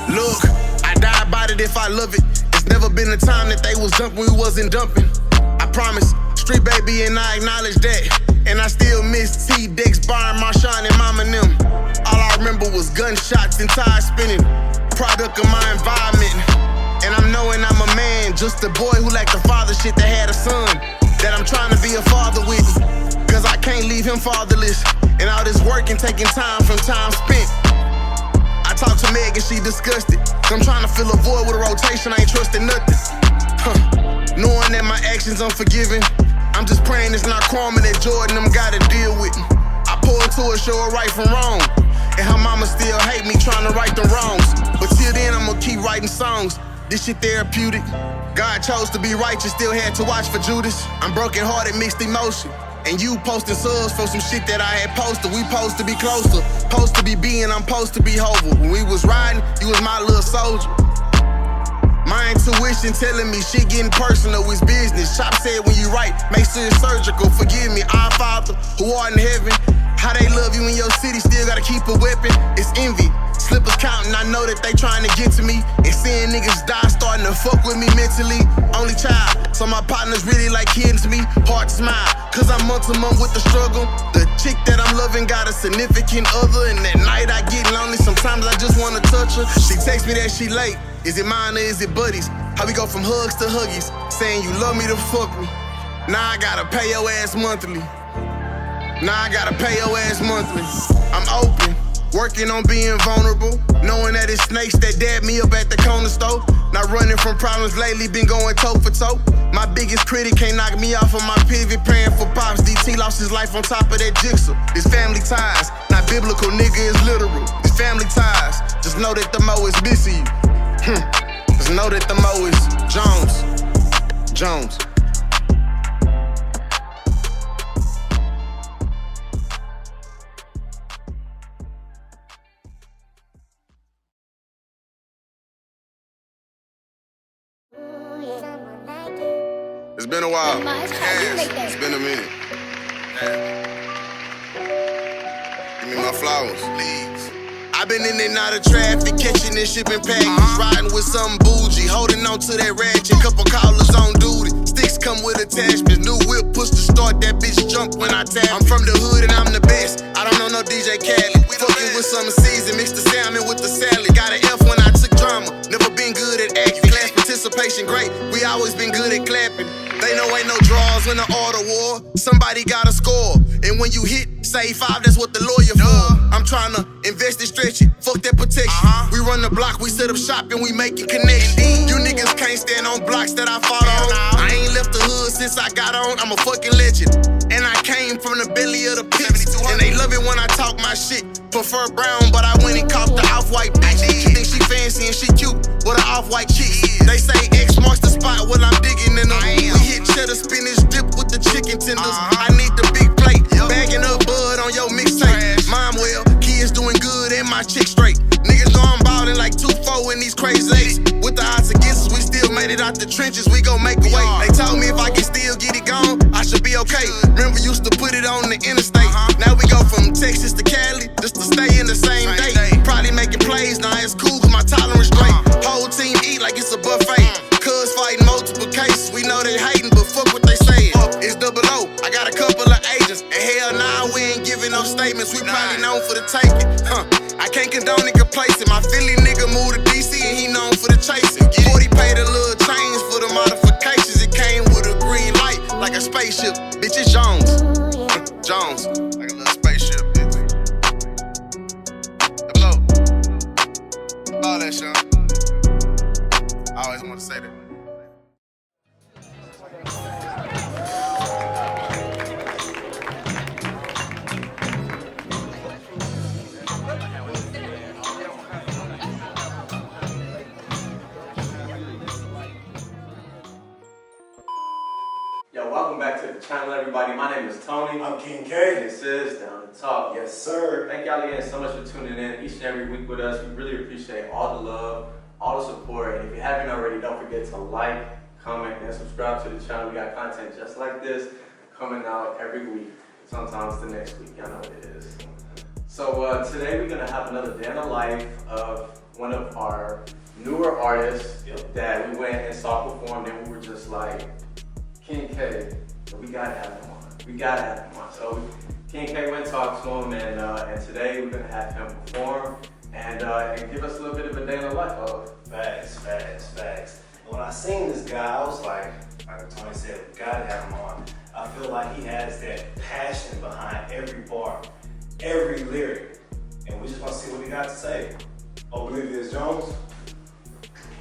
Look, I die about it if I love it. It's never been a time that they was dumping, we wasn't dumping. I promise, street baby and I acknowledge that. And I still miss T-Dex, Byron, Marshawn, and Mama and them. All I remember was gunshots and tires spinning. Product of my environment. And I'm knowing I'm a man, just a boy who lacked a father shit that had a son. That I'm trying to be a father with. Cause I can't leave him fatherless. And all this work and taking time from time spent. I talked to Meg and she discussed it. I'm trying to fill a void with a rotation, I ain't trusting nothing. Knowing that my actions unforgiving. I'm just praying it's not karma that Jordan them gotta deal with. I pull into her, show her right from wrong. And her mama still hate me trying to right the wrongs. But till then I'ma keep writing songs. This shit therapeutic. God chose to be righteous, still had to watch for Judas. I'm broken hearted, mixed emotion. And you posting subs for some shit that I had posted. We supposed to be closer, supposed to be being, I'm supposed to be Hovel. When we was riding, you was my little soldier. My intuition telling me shit getting personal is business. Chop said when you write, make sure it's surgical. Forgive me, our Father who art in heaven. How they love you in your city, still gotta keep a weapon. It's envy. Slippers counting, I know that they trying to get to me. And seeing niggas die, starting to fuck with me mentally. Only child, so my partners really like kidding to me. Heart smile, cause I'm month to month with the struggle. The chick that I'm loving got a significant other. And at night I get lonely, sometimes I just wanna touch her. She texts me that she late. Is it mine or is it buddies? How we go from hugs to huggies, saying you love me to fuck me. Now I gotta pay your ass monthly. Now I gotta pay your ass monthly. I'm open, working on being vulnerable. Knowing that it's snakes that dab me up at the corner store. Not running from problems lately, been going toe for toe. My biggest critic can't knock me off of my pivot, praying for pops. DT lost his life on top of that jigsaw. This family ties, not biblical, nigga, it's literal. This family ties, just know that the Mo is missing you. Just know that the Mo is Jones. It's been a while. It's been a minute. Give me my flowers, please. I've been in and out of traffic, catching and shipping packages, riding with some bougie, holding on to that ratchet, couple callers on duty. Sticks come with attachments, new whip push to start, that bitch jump when I tap. I'm from the hood and I'm the best, I don't know no DJ Khaled. Fucking with summer season, mix the salmon with the salad. Got an F when I took drama, never been good at acting. Class participation great, we always been good at clapping. They know ain't no draws in the order war. Somebody gotta score. And when you hit, say 5, that's what the lawyer for. I'm tryna invest and stretch it. Fuck that protection. We run the block, we set up shop and we making connections. You niggas can't stand on blocks that I fought on. I ain't left the hood since I got on. I'm a fucking legend. And I came from the belly of the pit. And they love it when I talk my shit. Prefer brown, but I went and copped the off-white bitch. She think she fancy and she cute with an off-white chick. They say X marks the spot when I'm digging in them. We hit cheddar spinach dip with the chicken tenders. I need the big plate, bagging up bud on your mixtape. Mom well, kids doing good and my chick straight. Niggas know I'm ballin' like 2-4 in these crazy legs. With the odds against us, we still made it out the trenches. We gon' make a way. They told me if I can still get it gone, I should be okay. Remember used to put it on the interstate. Now we go from Texas to Cali just to stay in the same day. Probably making plays, now it's cool cause my tolerance straight. Whole team eat like it's a buffet. Cuz fighting multiple cases, we know they hating, but fuck what they saying. It's double O, I got a couple of agents. And hell nah, we ain't giving no statements, we probably known for the taking. I can't condone it, complacent. My Philly nigga moved to DC and he known for the chasing. 40 paid a little change for the modifications. It came with a green light, like a spaceship. Bitch, it's Jones. Jones, like a little spaceship, bitch. Hello. All that, Sean. I always want to say that. Yo, welcome back to the channel, everybody. My name is Tony. I'm King K. And this is Down2Talk. Yes, sir. Thank y'all again so much for tuning in each and every week with us. We really appreciate all the love, all the support. And if you haven't already, don't forget to like, comment, and subscribe to the channel. We got content just like this coming out every week. Sometimes the next week. Y'all know what it is. So today we're going to have another day in the life of one of our newer artists that we went and saw perform, and we were just like, King K, we gotta have him on. We gotta have him on. So King K went and talked to him, and today we're gonna have him perform and give us a little bit of a day in the life of. Facts. When I seen this guy, I was like Tony said, we gotta have him on. I feel like he has that passion behind every bar, every lyric, and we just want to see what he got to say. Oblivious Jones.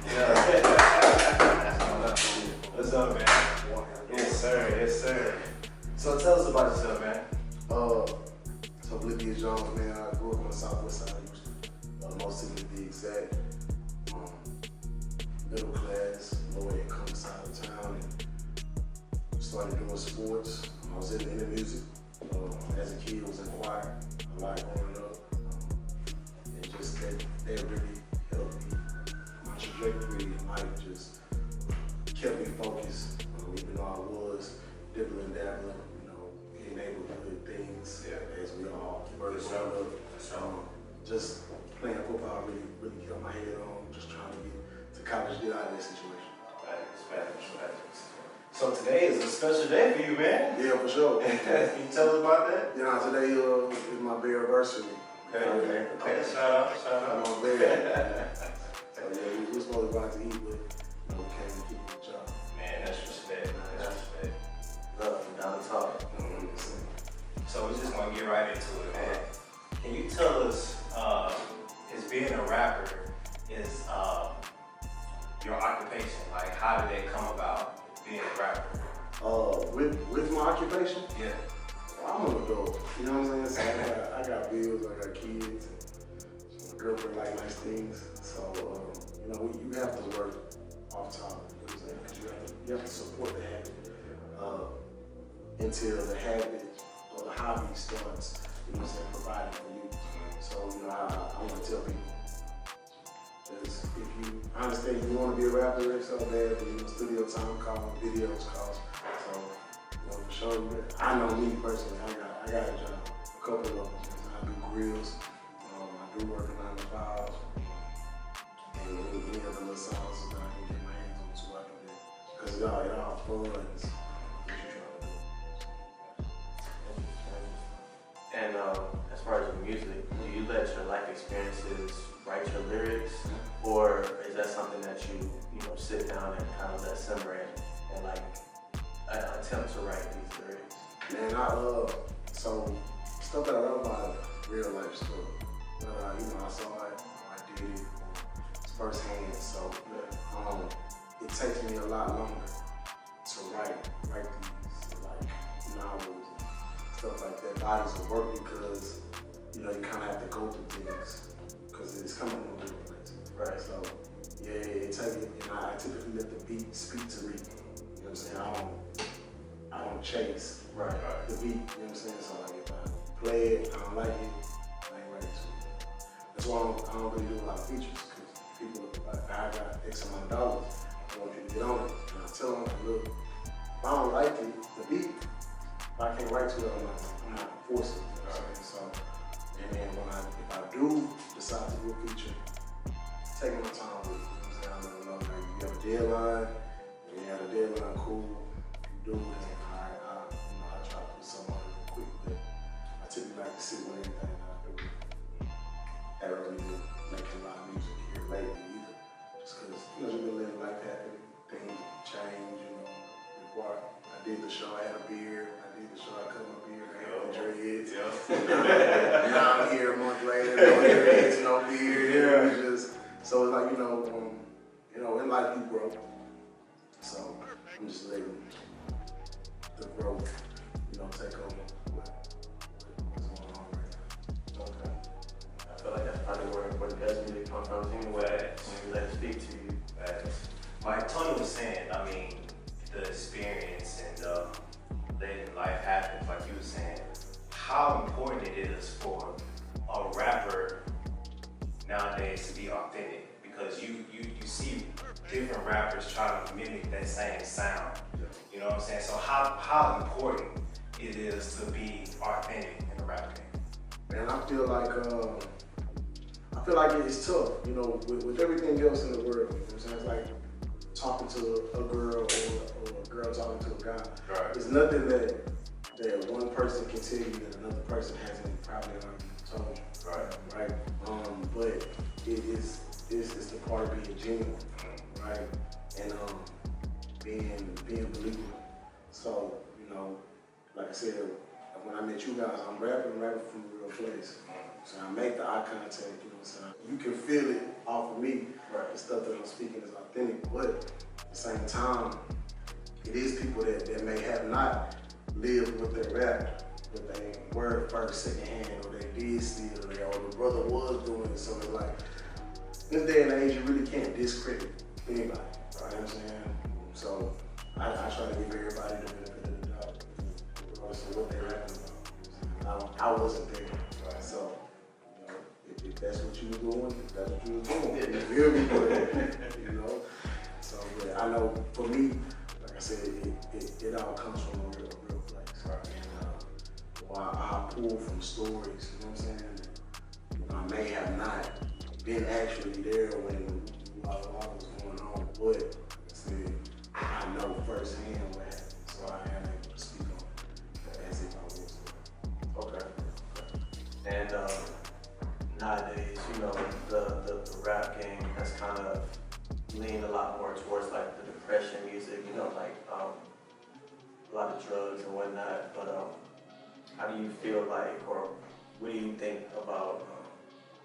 Yeah. What's up, man? Yes, sir. So tell us about yourself, man. It's Oblivious Jones, man. I grew up on the southwest side of Houston. Most of it to be exact. Middle class, lower income side of town. And started doing sports. I was into music. As a kid, I was in choir a lot growing up. And just they really helped me. My trajectory in life just kept me focused. Even though I was dibbling, dabbling, being able to do things as we all first started up. Just playing football really kept my head on, just trying to get to college, get out of that situation. Facts. So today is a special day for you, man. Yeah, for sure. Can you tell us about that? Today is my bare anniversary. Okay. Shout out. I'm on bed. So we were supposed to go out to eat, but we came to keep the job. Man, that's respect. Love from Down2Talk. So we just want to get right into it, man. Can you tell us, is being a rapper, is your occupation, like how did it come about, being a rapper? With my occupation? Yeah. I'm an adult, you know what I'm saying? So I got bills, I got kids, my girlfriend like nice things. So, you have to work off time, you know what I'm saying? Because you have to support the habit until the habit or the hobby starts, you know what I'm saying, providing for you. So, I want to tell people, because I understand you want to be a rapper so bad, but studio time costs, videos cost. So, for sure, I know me personally, I got a job, a couple of them. I do grills, I do work 9 to 5, and any other little songs that I can get my hands on so I can do. Because it all fun is what you're trying to do. And as far as your music, do you let your life experiences write your lyrics, or is that something that you sit down and kind of let simmer and like attempt to write these lyrics? Man, so stuff that I love about real life stuff. I saw it, I did it firsthand. So it takes me a lot longer to write these like novels and stuff like that, bodies of work, because you kind of have to go through things because it's coming from different places. Right. So it takes me, and I typically let the beat speak to me. You know what I'm saying? I don't chase the beat, you know what I'm saying? So like if I play it, I don't like it, I ain't ready to. That's why I don't really do a lot of features, because people like, I got X amount of dollars, I want you to get on it. And I tell them, look, if I don't like it, the beat, if I can't write to it, I'm not forcing it, you know what I'm saying? So, and then if I do decide to do a feature, take my time with it, you know what I'm saying? I let them know, like, you have a deadline, when you have a deadline, cool, you do it. I try to put something on it quick, but I typically like to sit with anything that I do. I haven't really been making a lot of music here lately either. Just because, you've been letting life happen, things change, I did the show, I had a beard, I cut my beard, I had dreads. Now I'm here a month later, no dreads, no beard. So it's like, in life you grow. So I'm just letting the growth, take over what's going on right now. Okay. I feel like that's probably where the best music comes from anyway, when you let it speak to you. Like Tony was saying, the experience and how important it is to be authentic in the rap game. Man, I feel like it's tough, you know, with everything else in the world. You know what I'm saying? It's like talking to a girl or a girl talking to a guy. Right. It's nothing that one person can tell you that another person hasn't probably already told you. Right. Right. But it's the part of being genuine, right? And being believable. So, you know, like I said, when I met you guys, I'm rapping from a real place. So I make the eye contact, you know what I'm saying? You can feel it off of me. Right. The stuff that I'm speaking is authentic, but at the same time, it is people that may have not lived what they rapped, but they were first, second hand, or they did see it, or the brother was doing it. So it's like, in this day and age, you really can't discredit anybody, right? You know what I'm saying? So I try to give everybody the benefit of the doubt, regardless of what they're rapping about. I wasn't there, right? So, you know, if that's what you were doing, that's what you were doing. You feel me? But, you know? So, yeah, I know for me, like I said, it all comes from a real place. Right? And, while I pull from stories, you know what I'm saying? You know, I may have not been actually there when a lot was going on, but like I said, I know firsthand what happened, so I am able to speak on it as if I was there. Okay. And nowadays, you know, the rap game has kind of leaned a lot more towards like the depression music, you know, like a lot of drugs and whatnot. But how do you feel like, or what do you think about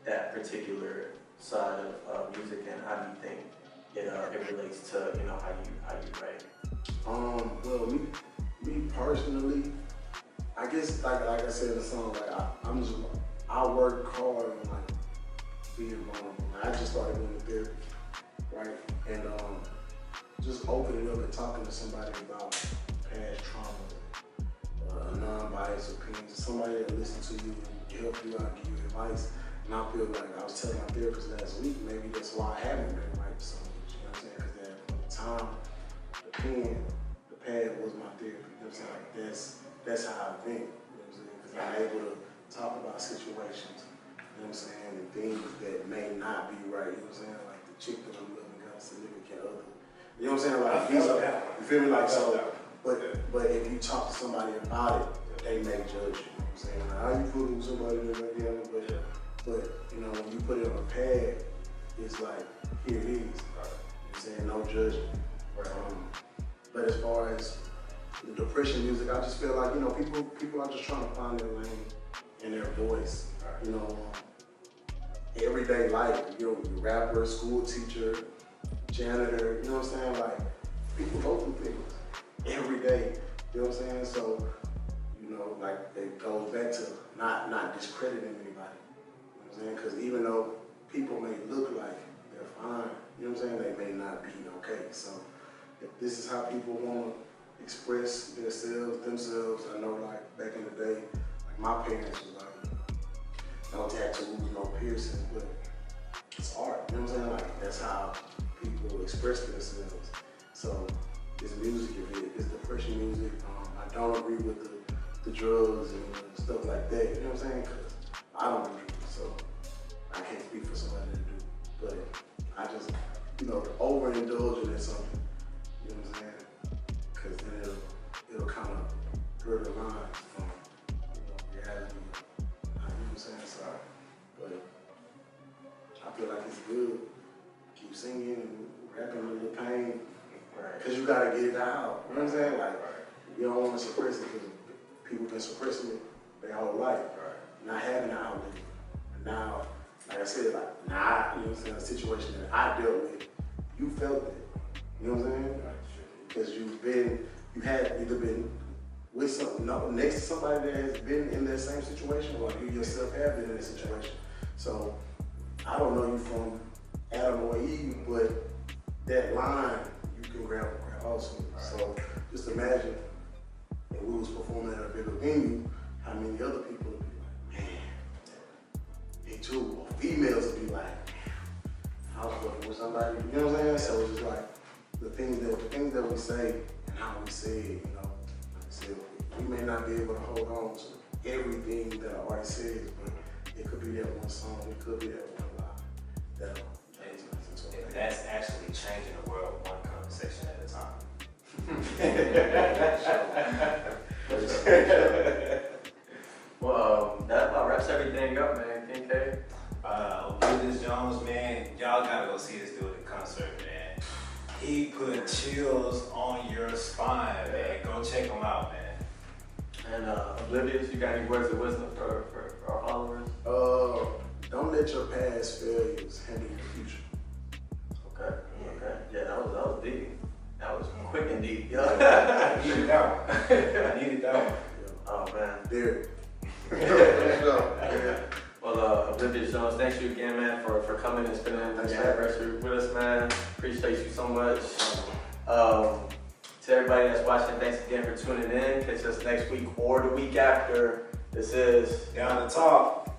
that particular side of music, and how do you think it relates to, you know, how you write? Well, me personally, I guess like I said in the song, like I work hard on like being vulnerable. I just started doing therapy, right? And just opening up and talking to somebody about past trauma, non-biased opinions, somebody that listens to you and help you out, give you advice. And I feel like I was telling my therapist last week, maybe that's why I haven't been writing so much, you know what I'm saying? Because at the time, the pad was my therapy, you know what I'm saying? Like that's how I think, you know what I'm saying? Because I'm able to talk about situations, you know what I'm saying? And things that may not be right, you know what I'm saying? Like the chick that I'm loving got a significant other. You know what I'm saying? Like these are, you feel me? Like so, but if you talk to somebody about it, they may judge you, you know what I'm saying? Like, how you fooling with somebody that may be having, but you know, when you put it on a pad, it's like, here it is. Right. You know what I'm saying? No judgment. Right. But as far as the depression music, I just feel like, you know, people are just trying to find their lane and their voice. Right. You know, everyday life, you know, rapper, school teacher, janitor, you know what I'm saying? Like, people go through things every day, you know what I'm saying? So, you know, like, it goes back to not discrediting anybody. Because even though people may look like they're fine, you know what I'm saying, they may not be okay. So if this is how people want to express themselves, I know like back in the day, like my parents was like, no tattoos, no piercings, but it's art, you know what I'm saying? Like that's how people express themselves. So it's music, it's depression music. I don't agree with the drugs and stuff like that, you know what I'm saying? Because I don't agree. So I can't speak for somebody to do, but I just, you know, overindulging in something, you know what I'm saying? Because then it'll kind of blur the lines from, you know, reality, you know what I'm saying? So, but I feel like it's good. Keep singing and rapping a little pain, because you gotta get it out, you know what I'm saying? Like, you don't want to suppress it because people been suppressing it their whole life, not having an outlet. Now, like I said, like, nah, you know what I'm saying, a situation that I dealt with, you felt it, you know what I'm saying? Because you had either been with next to somebody that has been in that same situation, or you yourself have been in that situation. So, I don't know you from Adam or Eve, but that line, you can grab also. So, just imagine if we was performing at a bigger venue, how many other people would be like, man, me too. Or females would be like, I was working with somebody, you know what I'm saying? So it's just like the things that we say and how we say it, you know, may not be able to hold on to everything that an artist says, but it could be that one song, it could be that one line. That's actually changing the world one conversation at a time. Well, that about wraps everything up, man. King K. Oblivious Jones, man, y'all gotta go see this dude at concert, man. He put chills on your spine, man. Go check him out, man. And Oblivious, you got any words of wisdom for our followers? Don't let your past failures handle your future. Okay. Yeah, that was deep. That was quick and deep. I needed that one. Oh man. There. Well, Oblivious Jones, thank you again, man, for coming and spending the anniversary with us, man. Appreciate you so much. To everybody that's watching, thanks again for tuning in. Catch us next week or the week after. This is Down to Talk.